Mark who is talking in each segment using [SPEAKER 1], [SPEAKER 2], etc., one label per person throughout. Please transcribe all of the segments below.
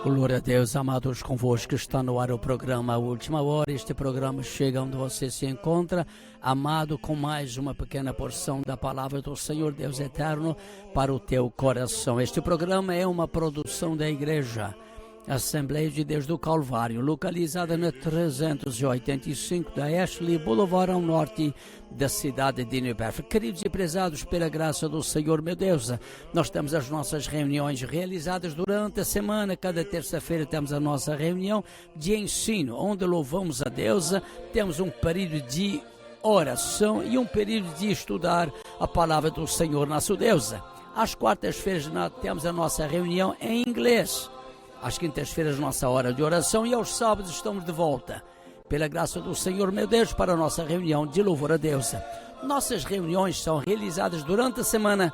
[SPEAKER 1] Glória a Deus, amados, convosco está no ar o programa A Última Hora. Este programa chega onde você se encontra, amado, com mais uma pequena porção da palavra do Senhor Deus Eterno para o teu coração. Este programa é uma produção da Igreja Assembleia de Deus do Calvário, localizada na 385 da Ashley Boulevard, ao norte da cidade de New Bedford. Queridos e prezados, pela graça do Senhor, meu Deus, nós temos as nossas reuniões realizadas durante a semana. Cada terça-feira temos a nossa reunião de ensino, onde louvamos a Deus. Temos um período de oração e um período de estudar a palavra do Senhor nosso Deus. Às quartas-feiras nós temos a nossa reunião em inglês. Às quintas-feiras, nossa hora de oração, e aos sábados estamos de volta, pela graça do Senhor, meu Deus, para a nossa reunião de louvor a Deus. Nossas reuniões são realizadas durante a semana,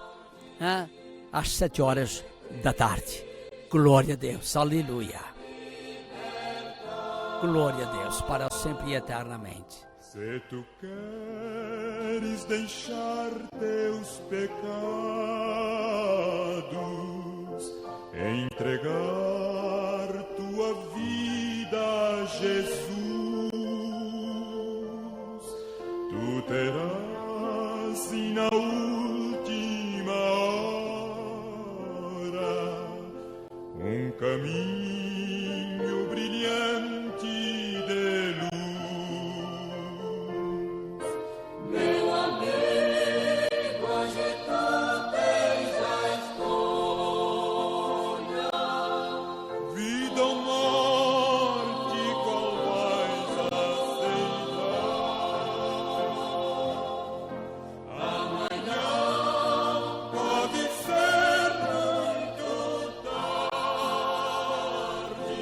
[SPEAKER 1] às 7 horas da tarde. Glória a Deus, aleluia. Glória a Deus, para sempre e eternamente.
[SPEAKER 2] Se tu queres deixar teus pecados, entregar tua vida a Jesus, tu terás e na última hora um caminho brilhante de luz. Meu amigo, hoje tu tens a escolha, vida ou morte, qual vais aceitar? Amanhã pode ser muito tarde.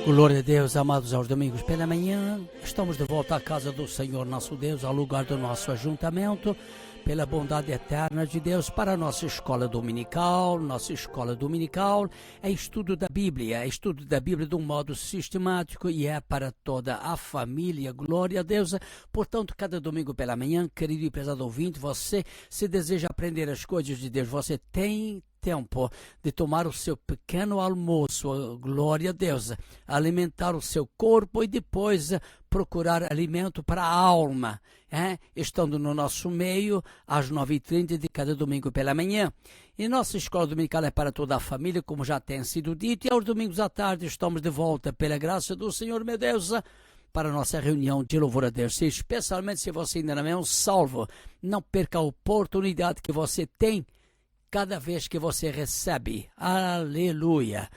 [SPEAKER 1] Glória a Deus, amados, aos domingos pela manhã, estamos de volta à casa do Senhor nosso Deus, ao lugar do nosso ajuntamento, pela bondade eterna de Deus, para a nossa escola dominical. Nossa escola dominical é estudo da Bíblia de um modo sistemático e é para toda a família. Glória a Deus. Portanto, cada domingo pela manhã, querido e prezado ouvinte, você, se deseja aprender as coisas de Deus, você tem tempo de tomar o seu pequeno almoço, glória a Deus, alimentar o seu corpo e depois procurar alimento para a alma, estando no nosso meio às 9h30 de cada domingo pela manhã. E nossa escola dominical é para toda a família, como já tem sido dito, e aos domingos à tarde estamos de volta, pela graça do Senhor, meu Deus, para a nossa reunião de louvor a Deus. E especialmente se você ainda não é um salvo, não perca a oportunidade que você tem cada vez que você recebe, aleluia,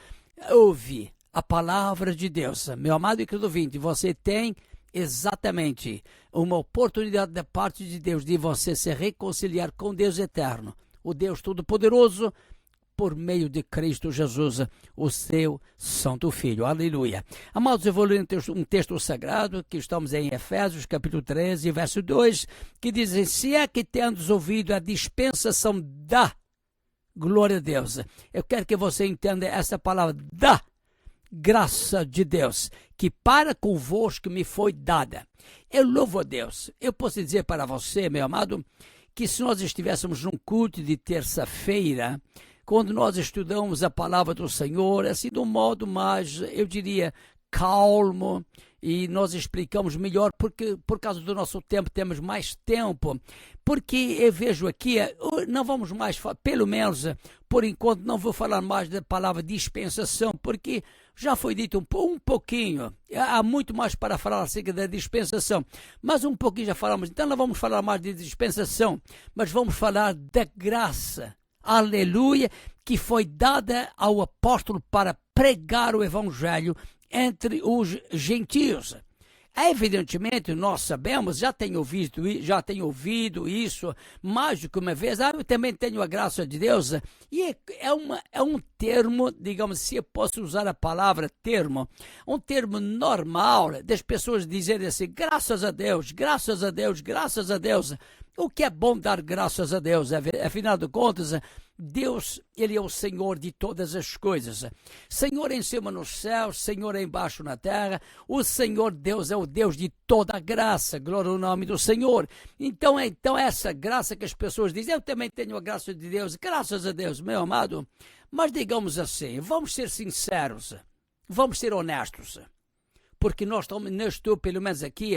[SPEAKER 1] ouve a palavra de Deus. Meu amado e querido ouvinte, você tem exatamente uma oportunidade da parte de Deus de você se reconciliar com Deus eterno, o Deus Todo-Poderoso, por meio de Cristo Jesus, o seu Santo Filho. Aleluia. Amados, eu vou ler um texto sagrado, que estamos em Efésios, capítulo 13, verso 2, que diz: se é que tendes ouvido a dispensação da glória a Deus. Eu quero que você entenda essa palavra, da graça de Deus, que para convosco me foi dada. Eu louvo a Deus. Eu posso dizer para você, meu amado, que se nós estivéssemos num culto de terça-feira, quando nós estudamos a palavra do Senhor, assim de um modo mais, eu diria, calmo, e nós explicamos melhor, porque por causa do nosso tempo temos mais tempo, porque eu vejo aqui, não vamos mais, pelo menos por enquanto não vou falar mais da palavra dispensação, porque já foi dito um pouquinho, há muito mais para falar acerca da dispensação, mas um pouquinho já falamos, então não vamos falar mais de dispensação, mas vamos falar da graça, aleluia, que foi dada ao apóstolo para pregar o evangelho entre os gentios. Evidentemente, nós sabemos, já tenho ouvido isso mais do que uma vez. Eu também tenho a graça de Deus. E é um termo, digamos, se eu posso usar a palavra termo, um termo normal das pessoas dizerem assim, graças a Deus, graças a Deus, graças a Deus. O que é bom dar graças a Deus, afinal de contas, Deus, Ele é o Senhor de todas as coisas. Senhor em cima nos céus, Senhor embaixo na terra. O Senhor Deus é o Deus de toda a graça. Glória ao nome do Senhor. Então essa graça que as pessoas dizem, eu também tenho a graça de Deus, graças a Deus, meu amado. Mas digamos assim, vamos ser sinceros. Vamos ser honestos, porque nós estou pelo menos aqui,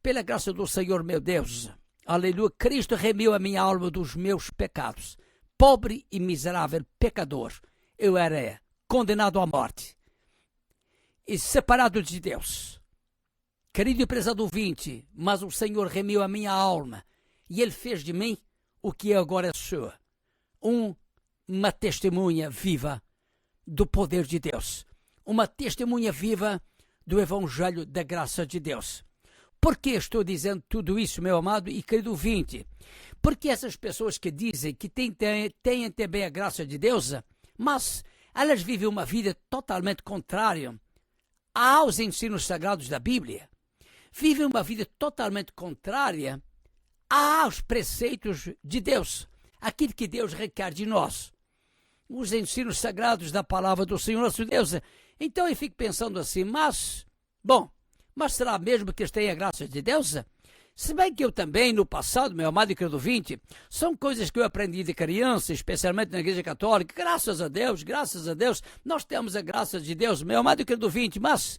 [SPEAKER 1] pela graça do Senhor meu Deus, aleluia, Cristo remiu a minha alma dos meus pecados. Pobre e miserável pecador, eu era condenado à morte e separado de Deus. Querido e prezado ouvinte, mas o Senhor remiu a minha alma e Ele fez de mim o que agora sou, uma testemunha viva do poder de Deus, uma testemunha viva do Evangelho da graça de Deus. Por que estou dizendo tudo isso, meu amado e querido ouvinte? Porque essas pessoas que dizem que têm também a graça de Deus, mas elas vivem uma vida totalmente contrária aos ensinos sagrados da Bíblia. Vivem uma vida totalmente contrária aos preceitos de Deus, aquilo que Deus requer de nós, os ensinos sagrados da palavra do Senhor nosso Deus. Então eu fico pensando assim, mas será mesmo que eles têm a graça de Deus? Se bem que eu também, no passado, meu amado e querido ouvinte, são coisas que eu aprendi de criança, especialmente na Igreja Católica. Graças a Deus, nós temos a graça de Deus, meu amado e querido ouvinte, mas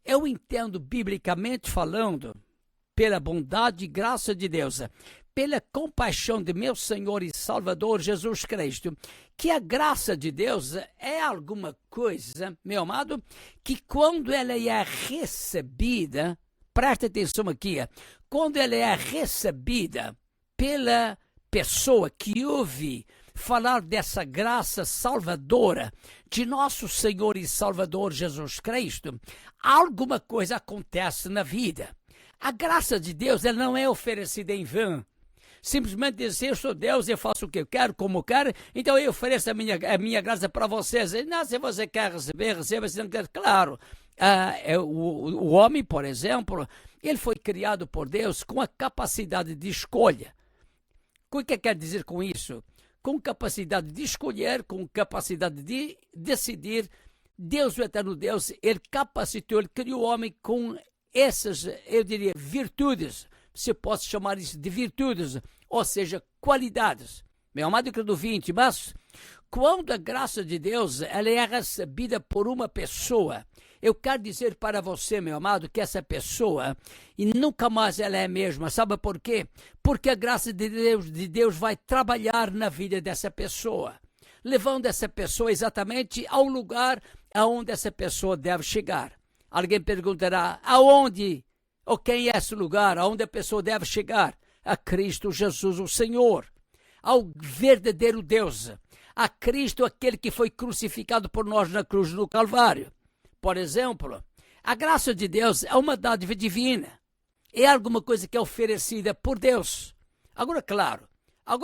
[SPEAKER 1] eu entendo, biblicamente falando, pela bondade e graça de Deus, pela compaixão de meu Senhor e Salvador Jesus Cristo, que a graça de Deus é alguma coisa, meu amado, que quando ela é recebida, presta atenção aqui, quando ela é recebida pela pessoa que ouve falar dessa graça salvadora de nosso Senhor e Salvador Jesus Cristo, alguma coisa acontece na vida. A graça de Deus ela não é oferecida em vão. Simplesmente dizer, eu sou Deus, eu faço o que eu quero, como eu quero, então eu ofereço a minha graça para vocês. E não, se você quer receber, receba, se não quer, claro. O homem, por exemplo, ele foi criado por Deus com a capacidade de escolha. O que quer dizer com isso? Com capacidade de escolher, com capacidade de decidir. Deus, o eterno Deus, ele capacitou, ele criou o homem com essas, eu diria, virtudes. Se pode chamar isso de virtudes, ou seja, qualidades. Meu amado e querido ouvinte, mas quando a graça de Deus ela é recebida por uma pessoa, eu quero dizer para você, meu amado, que essa pessoa, e nunca mais ela é a mesma. Sabe por quê? Porque a graça de Deus vai trabalhar na vida dessa pessoa, levando essa pessoa exatamente ao lugar aonde essa pessoa deve chegar. Alguém perguntará, aonde? Ou quem é esse lugar? Aonde a pessoa deve chegar? A Cristo Jesus, o Senhor, ao verdadeiro Deus, a Cristo, aquele que foi crucificado por nós na cruz do Calvário. Por exemplo, a graça de Deus é uma dádiva divina, é alguma coisa que é oferecida por Deus. Agora, claro,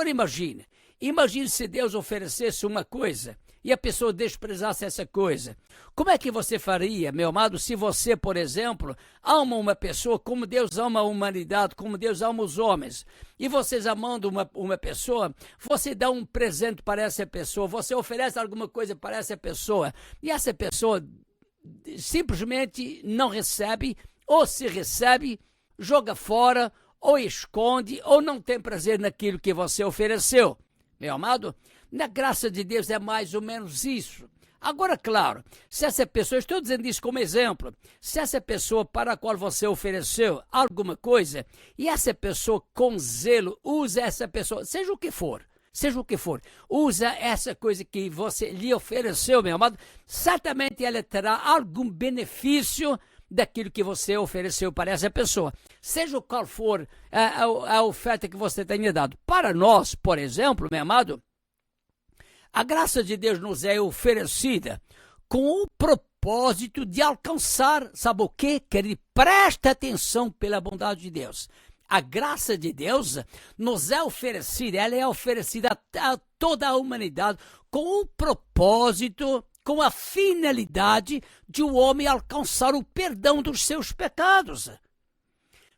[SPEAKER 1] imagine se Deus oferecesse uma coisa e a pessoa desprezasse essa coisa. Como é que você faria, meu amado, se você, por exemplo, ama uma pessoa como Deus ama a humanidade, como Deus ama os homens, e vocês amando uma pessoa, você dá um presente para essa pessoa, você oferece alguma coisa para essa pessoa, e essa pessoa simplesmente não recebe, ou se recebe, joga fora, ou esconde, ou não tem prazer naquilo que você ofereceu. Meu amado, na graça de Deus é mais ou menos isso. Agora, claro, se essa pessoa, estou dizendo isso como exemplo, se essa pessoa para a qual você ofereceu alguma coisa, e essa pessoa com zelo usa essa pessoa, seja o que for, usa essa coisa que você lhe ofereceu, meu amado, certamente ela terá algum benefício daquilo que você ofereceu para essa pessoa, seja qual for a oferta que você tenha dado. Para nós, por exemplo, meu amado, a graça de Deus nos é oferecida com o propósito de alcançar, sabe o quê? Querido, presta atenção pela bondade de Deus. A graça de Deus nos é oferecida, ela é oferecida a toda a humanidade com o propósito, com a finalidade de o homem alcançar o perdão dos seus pecados.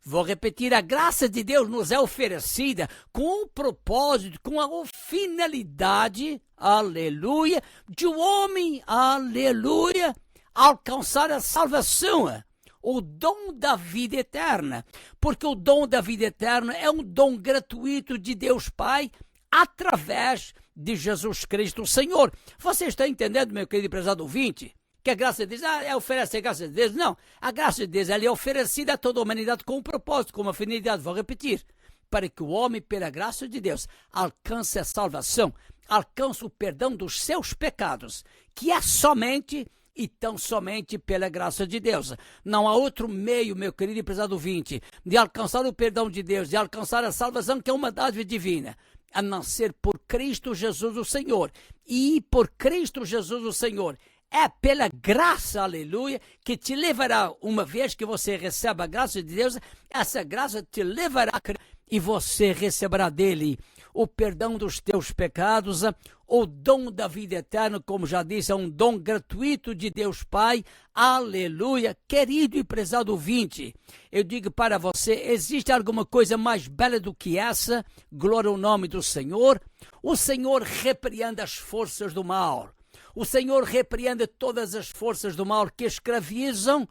[SPEAKER 1] Vou repetir, a graça de Deus nos é oferecida com o propósito, com a finalidade, aleluia, de o homem, aleluia, alcançar a salvação, o dom da vida eterna, porque o dom da vida eterna é um dom gratuito de Deus Pai, através de Jesus Cristo, o Senhor. Você está entendendo, meu querido e prezado ouvinte? Que a graça de Deus é oferecer a graça de Deus. Não, a graça de Deus ela é oferecida a toda a humanidade com um propósito, com uma finalidade, vou repetir, para que o homem, pela graça de Deus, alcance a salvação, alcance o perdão dos seus pecados, que é somente e tão somente pela graça de Deus. Não há outro meio, meu querido e prezado ouvinte, de alcançar o perdão de Deus, de alcançar a salvação, que é uma dádiva divina, a não ser por Cristo Jesus o Senhor. E por Cristo Jesus o Senhor, é pela graça, aleluia, que te levará, uma vez que você recebe a graça de Deus, essa graça te levará e você receberá dele o perdão dos teus pecados, o dom da vida eterna, como já disse, é um dom gratuito de Deus Pai, aleluia. Querido e prezado ouvinte, eu digo para você, existe alguma coisa mais bela do que essa? Glória ao nome do Senhor. O Senhor repreende as forças do mal. O Senhor repreende todas as forças do mal que escravizam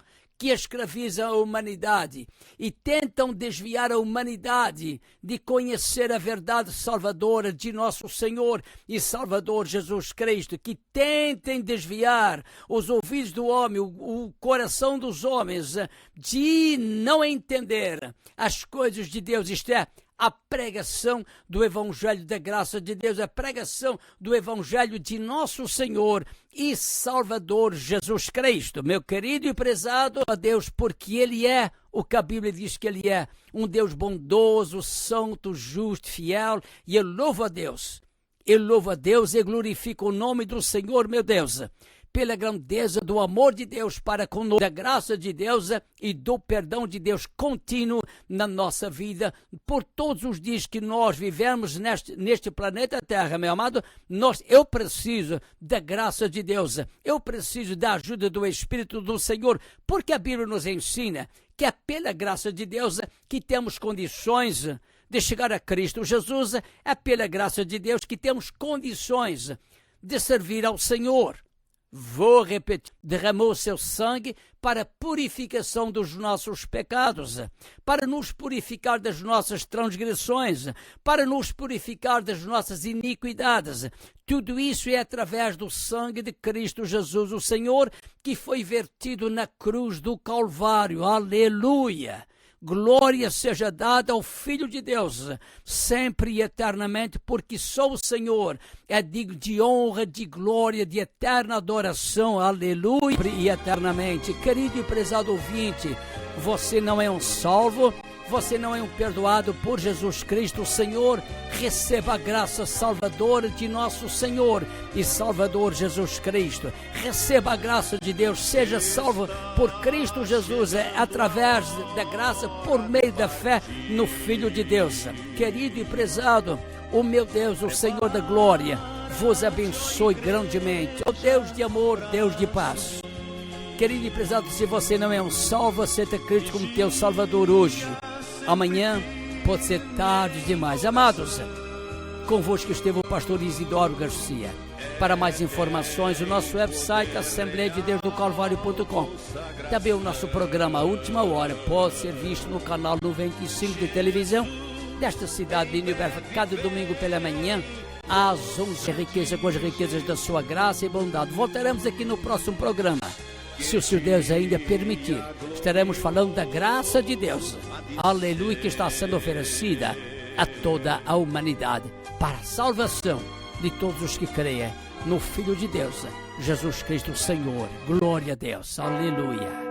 [SPEAKER 1] a humanidade e tentam desviar a humanidade de conhecer a verdade salvadora de nosso Senhor e Salvador Jesus Cristo, que tentem desviar os ouvidos do homem, o coração dos homens, de não entender as coisas de Deus, isto é, a pregação do Evangelho da graça de Deus, a pregação do Evangelho de nosso Senhor e Salvador Jesus Cristo. Meu querido e prezado a Deus, porque Ele é o que a Bíblia diz que Ele é, um Deus bondoso, santo, justo, fiel, e eu louvo a Deus. Eu louvo a Deus e glorifico o nome do Senhor, meu Deus, pela grandeza do amor de Deus para conosco, da graça de Deus e do perdão de Deus contínuo na nossa vida, por todos os dias que nós vivemos neste planeta Terra, meu amado. Eu preciso da graça de Deus, eu preciso da ajuda do Espírito do Senhor, porque a Bíblia nos ensina que é pela graça de Deus que temos condições de chegar a Cristo Jesus, é pela graça de Deus que temos condições de servir ao Senhor. Vou repetir, derramou seu sangue para a purificação dos nossos pecados, para nos purificar das nossas transgressões, para nos purificar das nossas iniquidades. Tudo isso é através do sangue de Cristo Jesus, o Senhor, que foi vertido na cruz do Calvário. Aleluia! Glória seja dada ao Filho de Deus, sempre e eternamente, porque só o Senhor é digno de honra, de glória, de eterna adoração, aleluia, e eternamente. Querido e prezado ouvinte, você não é um salvo, você não é um perdoado por Jesus Cristo, o Senhor. Receba a graça salvadora de nosso Senhor e Salvador Jesus Cristo. Receba a graça de Deus, seja salvo por Cristo Jesus, através da graça, por meio da fé no Filho de Deus. Querido e prezado, o meu Deus, o Senhor da glória, vos abençoe grandemente. Ó Deus de amor, Deus de paz. Querido e prezado, se você não é um salvo, aceita Cristo como teu Salvador hoje. Amanhã pode ser tarde demais. Amados, convosco esteve o pastor Isidoro Garcia. Para mais informações, o nosso website assembleiadedeusdocalvario.com. Também o nosso programa A Última Hora pode ser visto no canal 95 de televisão desta cidade de Newberg, cada domingo pela manhã às 11, riqueza com as riquezas da sua graça e bondade. Voltaremos aqui no próximo programa, se o Senhor Deus ainda permitir. Estaremos falando da graça de Deus, aleluia, que está sendo oferecida a toda a humanidade para a salvação de todos os que creem no Filho de Deus, Jesus Cristo, Senhor. Glória a Deus, aleluia.